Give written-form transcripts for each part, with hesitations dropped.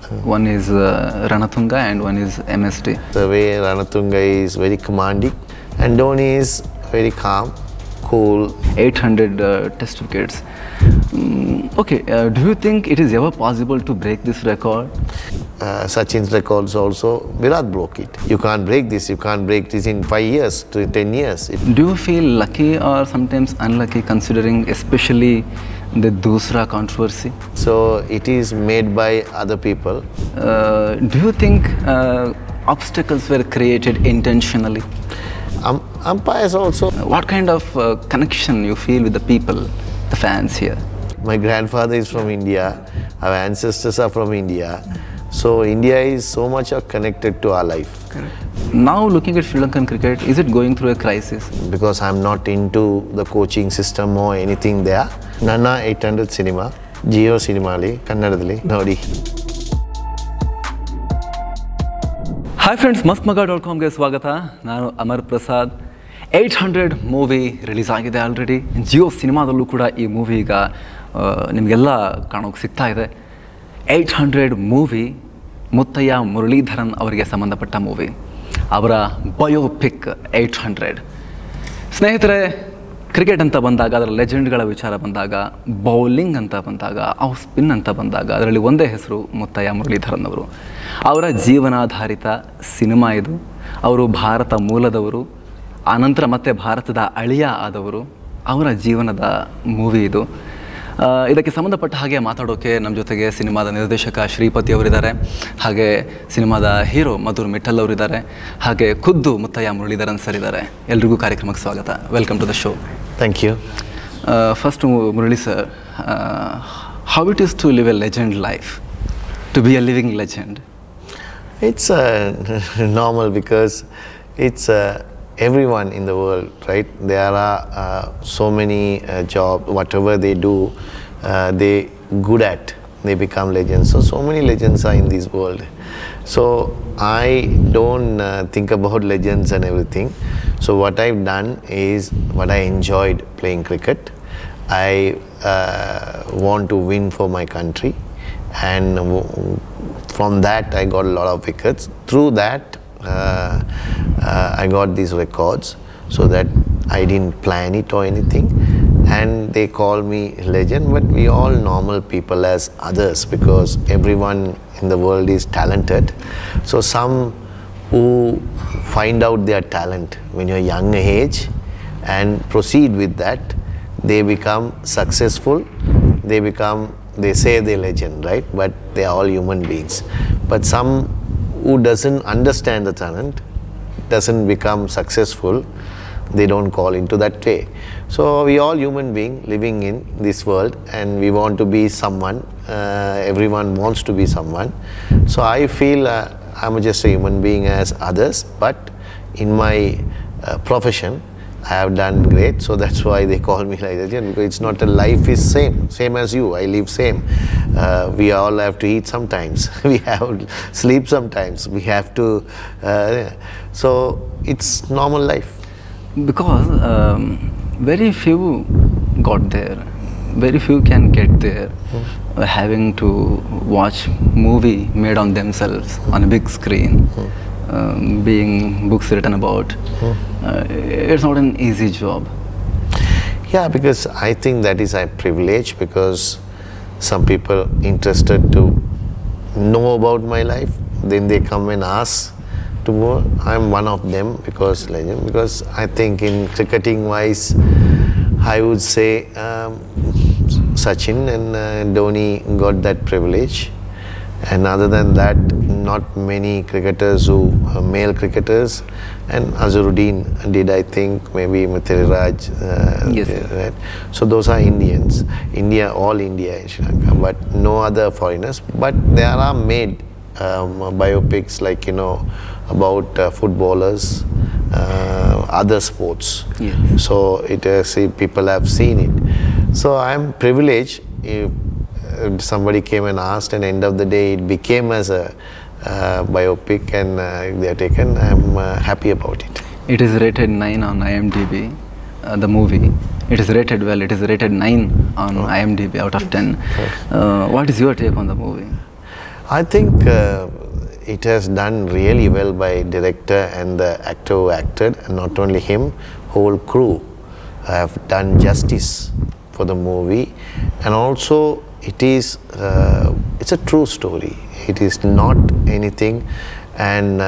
One is Ranatunga and one is MSD. The way Ranatunga is very commanding and Dhoni is very calm, cool. 800 test wickets. Okay, do you think it is ever possible to break this record? Sachin's records also, Virat broke it. You can't break this, you can't break this in 5 years to 10 years. Do you feel lucky or sometimes unlucky considering especially the Doosra controversy? So it is made by other people. Do you think obstacles were created intentionally? Umpires also. What kind of connection you feel with the people, the fans here? My grandfather is from India, our ancestors are from India. So India is so much connected to our life. Correct. Now looking at Sri Lankan cricket, is it going through a crisis? Because I'm not into the coaching system or anything there. Nana 800 cinema, Jio cinema li, Kannadadalli, Nodi. Hi friends, masthmagaa.com ge swagata. Nanu Amar Prasad. 800 movie release ಆಗಿದೆ already. Jio ಸಿನಿಮಾದಲ್ಲೂ ಕೂಡ ಈ movie ಈಗ ನಿಮಗೆಲ್ಲ ಕಾಣೋಕೆ ಸಿಗ್ತಾ ಇದೆ. 800 movie Muthaiah Muraleedharan ಅವರಿಗೆ ಸಂಬಂಧಪಟ್ಟ movie. ಅವರ ಬಯೋಪಿಕ್ 800. ಸ್ನೇಹಿತರೆ, ಕ್ರಿಕೆಟ್ ಅಂತ ಬಂದಾಗ, ಅದರ ಲೆಜೆಂಡ್ಗಳ ವಿಚಾರ ಬಂದಾಗ, ಬೌಲಿಂಗ್ ಅಂತ ಬಂದಾಗ, ಆಫ್ ಸ್ಪಿನ್ ಅಂತ ಬಂದಾಗ ಅದರಲ್ಲಿ ಒಂದೇ ಹೆಸರು ಮುತ್ತಯ್ಯ ಮುರಳೀಧರನ್ ಅವರು. ಅವರ ಜೀವನಾಧಾರಿತ ಸಿನಿಮಾ ಇದು. ಅವರು ಭಾರತ ಮೂಲದವರು, ಆನಂತರ ಮತ್ತೆ ಭಾರತದ ಅಳಿಯ ಆದವರು. ಅವರ ಜೀವನದ ಮೂವಿ ಇದು. ಇದಕ್ಕೆ ಸಂಬಂಧಪಟ್ಟ ಹಾಗೆ ಮಾತಾಡೋಕ್ಕೆ ನಮ್ಮ ಜೊತೆಗೆ ಸಿನಿಮಾದ ನಿರ್ದೇಶಕ ಶ್ರೀಪತಿ ಅವರಿದ್ದಾರೆ, ಹಾಗೆ ಸಿನಿಮಾದ ಹೀರೋ ಮಧುರ್ ಮಿಠಲ್ ಅವರಿದ್ದಾರೆ, ಹಾಗೆ ಖುದ್ದು ಮುತ್ತಯ್ಯ ಮುರಳೀಧರನ್ ಸರ್ ಇದ್ದಾರೆ. ಎಲ್ರಿಗೂ ಕಾರ್ಯಕ್ರಮಕ್ಕೆ ಸ್ವಾಗತ. Welcome to the show. Thank you. First Murali sir, how it is to live a legend life, to be a living legend? It's normal because it's everyone in the world, right? There are so many jobs, whatever they do, they good at, they become legends. So many legends are in this world. So I don't think about legends and everything. So what I've done is what I enjoyed playing cricket. I want to win for my country, and from that I got a lot of wickets. Through that I got these records, so that I didn't plan it or anything, and they call me legend. But we all normal people as others, because everyone in the world is talented. So some who find out their talent when you're young age and proceed with that, they become successful. They say they're legend, right? But they are all human beings. But some who doesn't understand the talent, doesn't become successful, they don't call into that way. So we all human being living in this world, and we want to be someone. Everyone wants to be someone. So I feel I'm just a human being as others, but in my profession I have done great, so that's why they call me like that. Because it's not a life is same as you. I live same. We all have to eat sometimes. We have sleep sometimes. We have to. So it's normal life. Because very few got there. Very few can get there. Having to watch movie made on themselves on a big screen. Being books written about, it's not an easy job. Yeah, because I think that is a privilege, because some people interested to know about my life, then they come and ask to more. I'm one of them, because legend. Because I think in cricketing wise, I would say Sachin and Dhoni got that privilege. And other than that, not many cricketers who male cricketers, and Azharuddin did, I think, maybe Muttiah yes. Right? So those are Indians, all India in Sri Lanka, but no other foreigners. But there are made biopics, like, you know, about footballers, other sports. Yeah. So people have seen it. So I'm privileged. Somebody came and asked, and end of the day it became as a biopic, and they are taken. I'm happy about it. It is rated 9 on IMDb, the movie. It is rated well. It is rated 9 on IMDb out of 10. What is your take on the movie? I think it has done really well by director and the actor who acted, and not only him, whole crew have done justice for the movie. And also it is it's a true story. It is not anything, and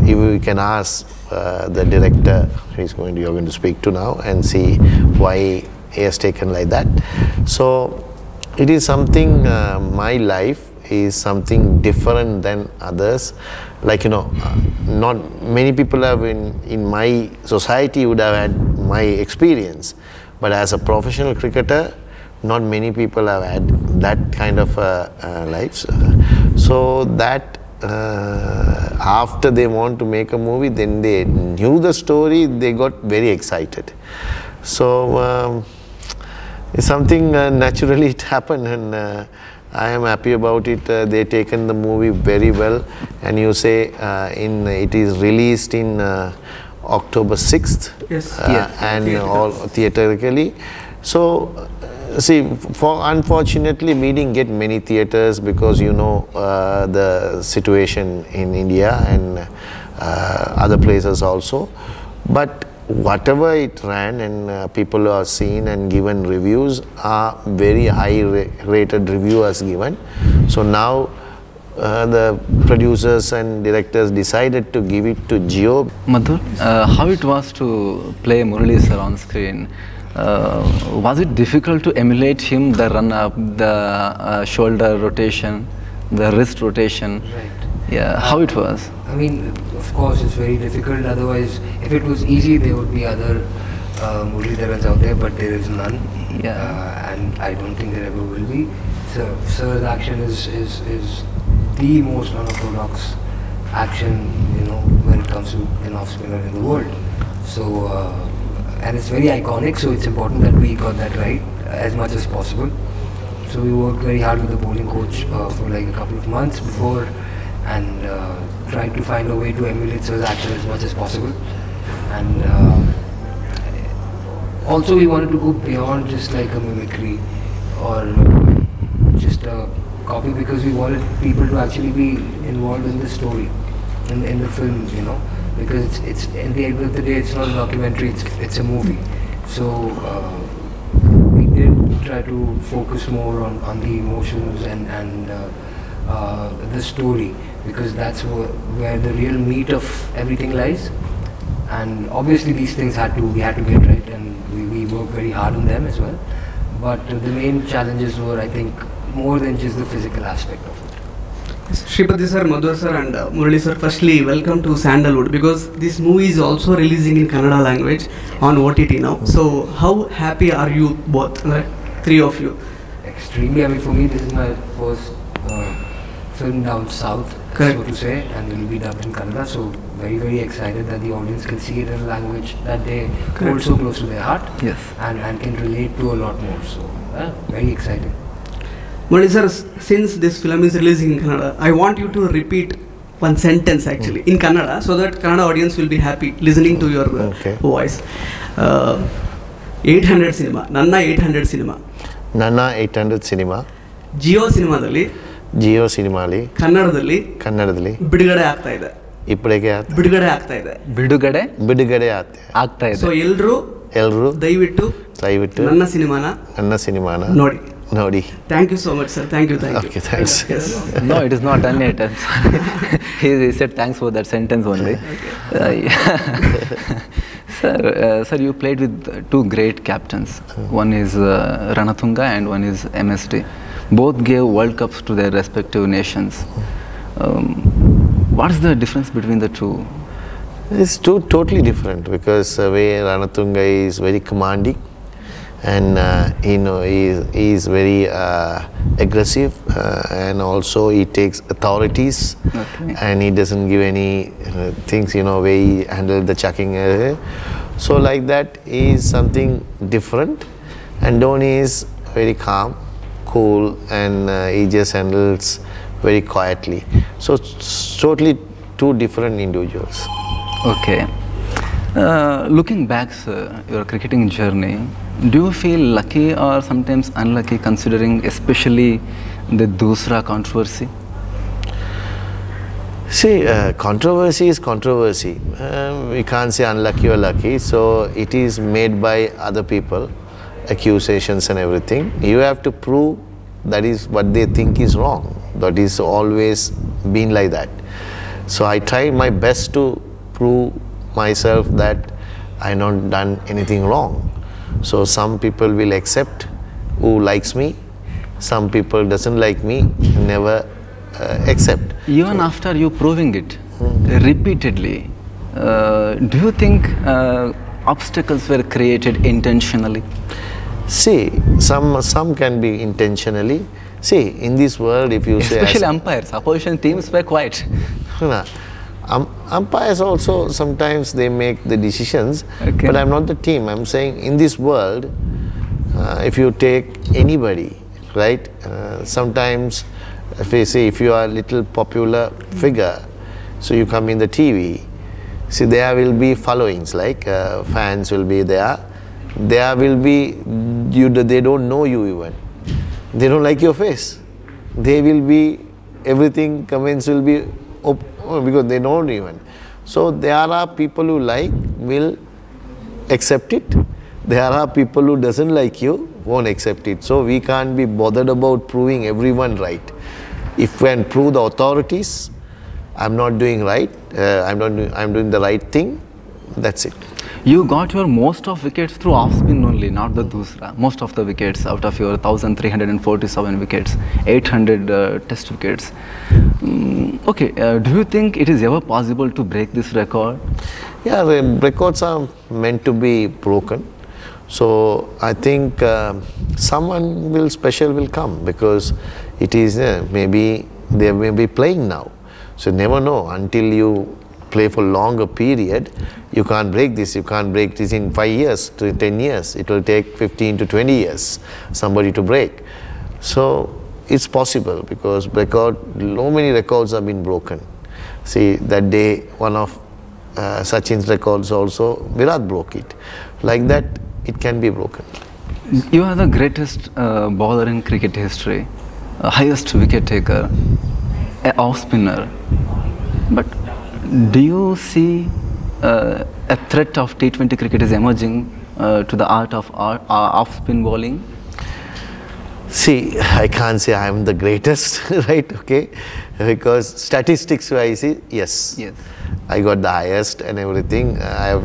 if we can ask the director, you're going to speak to now, and see why he has taken like that. So it is something, my life is something different than others. Like, not many people have in my society would have had my experience, but as a professional cricketer, not many people have had that kind of lives. So that after they want to make a movie, then they knew the story, they got very excited. So it's something naturally it happened, and I am happy about it. They taken the movie very well, and you say it is released in October 6th, Yes. and all theatrically. So see, unfortunately we didn't get many theaters because the situation in India and other places also. But whatever it ran, and people are seen and given reviews, are very high rated reviewers given. So now the producers and directors decided to give it to Jio. Madhur, how it was to play Murali sir on screen? Was it difficult to emulate him, the run up, the shoulder rotation, the wrist rotation? Right. Yeah, how it was? I mean, of course, it's very difficult. Otherwise, if it was easy, there would be other Muralitharans out there, but there is none. Yeah. And I don't think there ever will be. So, sir's action is the most unorthodox action, when it comes to an off spinner in the world. So, and it's very iconic. So it's important that we got that right as much as possible. So we worked very hard with the bowling coach for like a couple of months before, and tried to find a way to emulate sir's action as much as possible. And also we wanted to go beyond just like a mimicry or just a copy, because we wanted people to actually be involved in the story, in the film, because it's at the end of the day, it's not a documentary, it's a movie. So we did try to focus more on the emotions and the story, because that's where the real meat of everything lies. And obviously these things we had to get right, and we worked very hard on them as well. But the main challenges were, I think, more than just the physical aspect of it. Shripati sir, Madhur sir and Murali sir, firstly welcome to Sandalwood, because this movie is also releasing in Kannada language on OTT now. So how happy are you both, like three of you? Extremely. I mean, for me this is my first film down south, Correct. so to say, and it will be dubbed in Kannada. So very, very excited that the audience can see it in a language that they hold so close to their heart. Yes. And can relate to a lot more. So very exciting. Murali sir, since this film is releasing in Kannada, I want you to repeat one sentence actually in Kannada, so that Kannada audience will be happy listening to your voice. 800 cinema, Nanna 800 cinema. Nanna 800 cinema. Jio ಸಿನಿಮಾದಲ್ಲಿ ಕನ್ನಡದಲ್ಲಿ ಬಿಡುಗಡೆ ಆಗ್ತಾ ಇದೆ. ಬಿಡುಗಡೆ ಆಗ್ತಾ ಇದೆ. ಬಿಡುಗಡೆ ಆಗ್ತಾ ಇದೆ. ಸೊ ಎಲ್ಲರೂ ದಯವಿಟ್ಟು ನನ್ನ ಸಿನಿಮಾನ ನೋಡಿ. Thank you so much, sir. Thank you. Okay, thanks. Yes. No, it is not done yet. I'm sorry. He said thanks for that sentence only. Sir, you played with two great captains. One is Ranatunga and one is MSD. Both gave World Cups to their respective nations. What is the difference between the two? It's totally different, because way Ranatunga is very commanding, and he is very aggressive, and also he takes authorities, and he doesn't give any things, way he handled the chucking. So like that is something different, and Dhoni is very calm, cool, and he just handles very quietly. So it's totally two different individuals. Okay. Looking back, sir, your cricketing journey, do you feel lucky or sometimes unlucky, considering especially the Doosra controversy? See, controversy is controversy. We can't say unlucky or lucky. So it is made by other people, accusations and everything. You have to prove that is what they think is wrong. That is always been like that. So I try my best to prove myself that I not done anything wrong. So some people will accept who likes me. Some people doesn't like me, never accept. Even after you proving it repeatedly, do you think obstacles were created intentionally? See, some can be intentionally. See, in this world, if you say... Especially umpires, opposition teams were quiet. Umpires also, sometimes they make the decisions, Okay. but I'm not the team. I'm saying in this world, if you take anybody, right, sometimes if you say if you are a little popular figure, so you come in the TV, see there will be followings, like fans will be there. There will be, they don't know you even. They don't like your face. They will be, everything, comments will be, because they don't even. So there are people who will accept it. There are people who doesn't like you, won't accept it. So we can't be bothered about proving everyone right. If we can prove the authorities, I'm not doing right, I'm doing the right thing, that's it. You got your most of wickets through off spin only, not the Doosra. Most of the wickets out of your 1,347 wickets, 800 test wickets. Okay, do you think it is ever possible to break this record? Yeah, the records are meant to be broken. So I think someone special will come, because it is maybe they may be playing now. So you never know until you play for longer period. You can't break this. You can't break this in 5 years to 10 years. It will take 15 to 20 years somebody to break. So it's possible, because so many records have been broken. See, that day one of Sachin's records also, Virat broke it. Like that, it can be broken. You are the greatest bowler in cricket history, highest wicket taker, an off spinner. But do you see a threat of T20 cricket is emerging to the art of off spin bowling? See, I can't say I am the greatest, right? Okay, because statistics wise, yes. I got the highest and everything.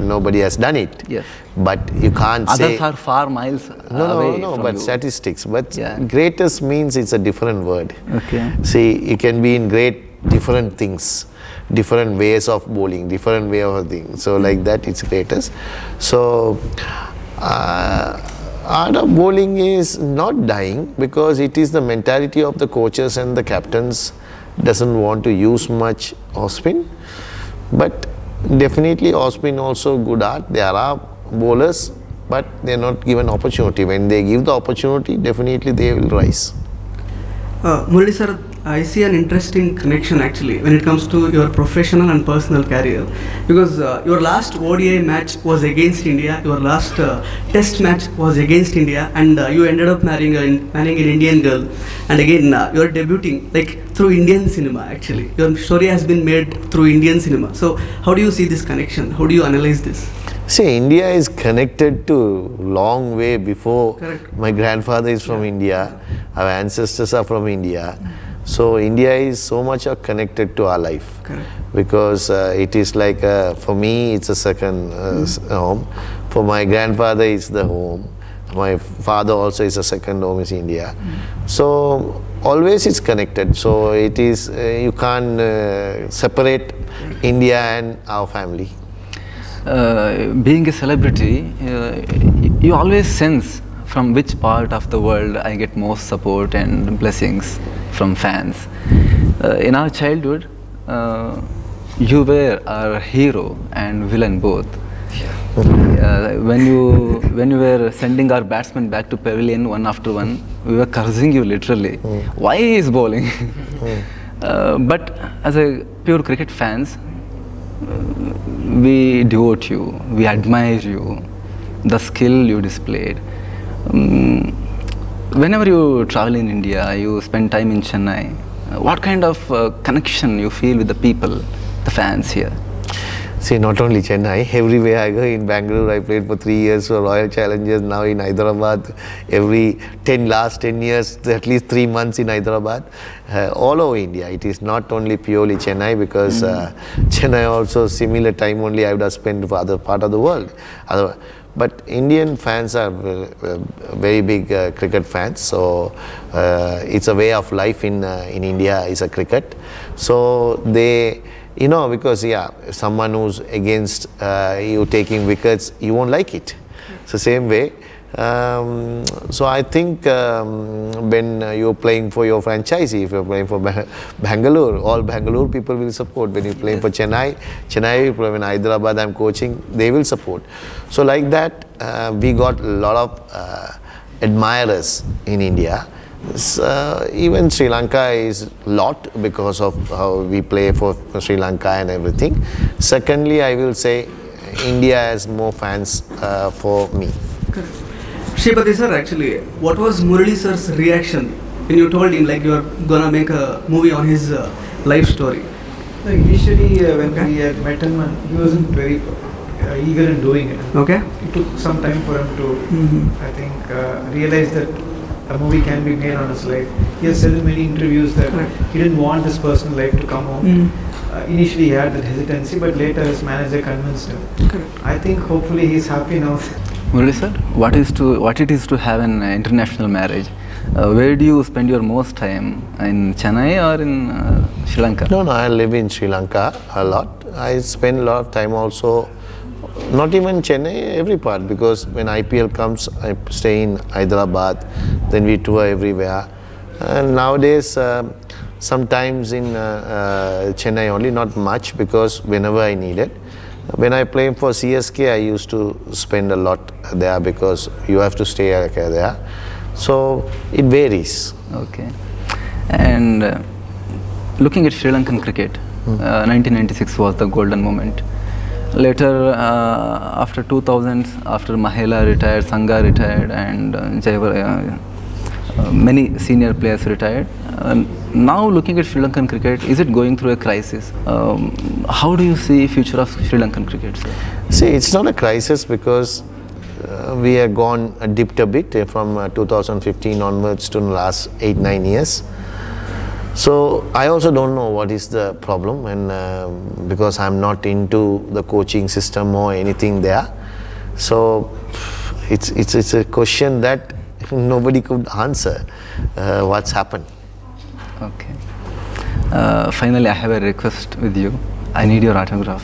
Nobody has done it. Yes. But you can't say. Others are far miles away. No, from but you. statistics. But Yeah. greatest means it's a different word. Okay. See, you can be in different things, different ways of bowling, different way of thing. So like that, it's greatest. So art of bowling is not dying, because it is the mentality of the coaches and the captains doesn't want to use much off spin. But definitely off spin also good art. There are bowlers, but they are not given opportunity. When they give the opportunity, definitely they will rise. Murali sir, I see an interesting connection actually when it comes to your professional and personal career, because your last ODI match was against India, your last test match was against India, and you ended up marrying an Indian girl, and again you are debuting like through Indian cinema actually. Your story has been made through Indian cinema. So how do you see this connection? How do you analyze this? See, India is connected to long way before. Correct. My grandfather is from India, our ancestors are from India. So India is so much connected to our life. Correct. Because it is like, for me it's a second home. For my grandfather it's the home. My father also is a second home, is India. So always it's connected. So it is, you can't separate India and our family. Being a celebrity, you always sense from which part of the world I get most support and blessings from fans. In our childhood, you were our hero and villain both. When you were sending our batsmen back to pavilion one after one, we were cursing you literally. Why he is bowling? But as a pure cricket fans, we devote you, we admire you, the skill you displayed. Whenever you travel in India, you spend time in Chennai, What kind of connection you feel with the people, the fans here? See, not only Chennai, everywhere I go. In Bangalore, I played for 3 years for Royal Challengers. Now in Hyderabad, every last 10 years, at least 3 months in Hyderabad. All over India, it is not only purely Chennai, because Chennai also similar time only I would have spent for other part of the world. But Indian fans are very big cricket fans, so it's a way of life in India is a cricket. So they, you know, because someone who's against you taking wickets, you won't like it. So same way. So I think when you're playing for your franchisee, if you're playing for Bangalore, all Bangalore people will support. When you're playing for Chennai, when Hyderabad I'm coaching, they will support. So like that, we got a lot of admirers in India. Even Sri Lanka is a lot because of how we play for Sri Lanka and everything. Secondly, I will say India has more fans for me. Correct. Shripati sir, actually, what was Murali sir's reaction when you told him like you are gonna make a movie on his life story? So initially, when we had met him, he wasn't very eager in doing it. Okay. It took some time for him to, I think, realize that a movie can be made on his life. He has said in many interviews that he didn't want his personal life to come out. Initially, he had that hesitancy, but later his manager convinced him. I think hopefully he's happy now. Murali sir, what it is to have an international marriage? Where do you spend your most time? In Chennai or in Sri Lanka? No, I live in Sri Lanka a lot. I spend a lot of time also, not even Chennai, every part, because when IPL comes, I stay in Hyderabad, then we tour everywhere. And nowadays, sometimes in Chennai only, not much, because whenever I need it. When I play for CSK, I used to spend a lot there because you have to stay there. So it varies. Okay. And looking at Sri Lankan cricket, 1996 was the golden moment. Later, after 2000s, after Mahela retired, Sangha retired, and many senior players retired. Now looking at Sri Lankan cricket, is it going through a crisis? How do you see future of Sri Lankan cricket, sir? See, it's not a crisis because we have dipped a bit from 2015 onwards to the last 8-9 years. So I also don't know what is the problem, and because I'm not into the coaching system or anything there. So it's a question that nobody could answer what's happened. Okay. Finally, I have a request with you. I need your autograph.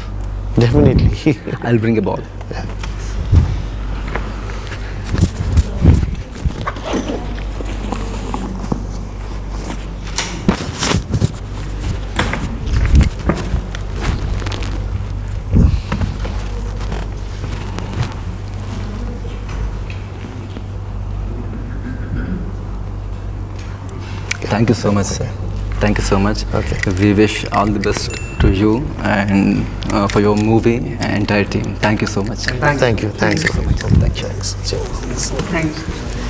Definitely. I'll bring a ball. Yeah. Thank you so much, sir. Thank you so much. Okay. We wish all the best to you and for your movie and entire team. Thank you so much. Thank you. Thanks so much. Thanks. Thanks.